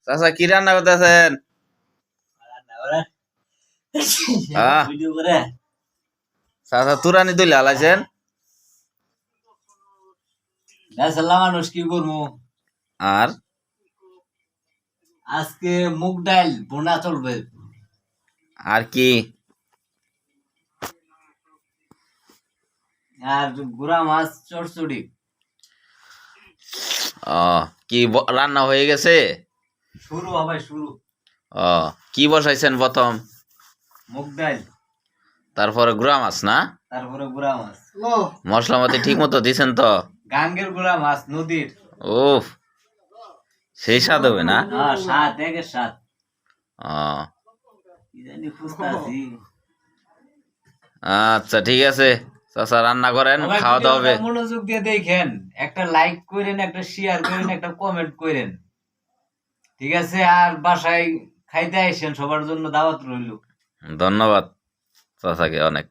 চাচা কি রান্না করতেছেন? চাচা তুরানি দইলে হালাইছেন? মানুষ কি করবো আর আজকে মুগ ডাল বোনা চলবে আর কি? আর গুড়া মাছ চড়চড়ি। কি রান্না হয়ে গেছে? শুরু হবে শুরু। কি বসাইছেন প্রথম? মুগ ডাল, তারপরে গুড়া মাছ না? তারপরে গুড়া মাছ। মশলাপাতি ঠিক মতো দিছেন তো? গাঙ্গের গুড়া মাছ নদীর। উফ, সেই স্বাদ হবে না? স্বাদ একের স্বাদ। কি জানি খুঁজতাছি। আচ্ছা ঠিক আছে চাচা, রান্না করেন, খাওয়া দাওয়া হবে। মনোযোগ দিয়ে দেখেন, একটা লাইক করেন, একটা শেয়ার করেন, একটা কমেন্ট করেন, ঠিক আছে? আর বাসায় খাইতে আইসেন, সবার জন্য দাওয়াত রইল। ধন্যবাদ চাচাকে অনেক।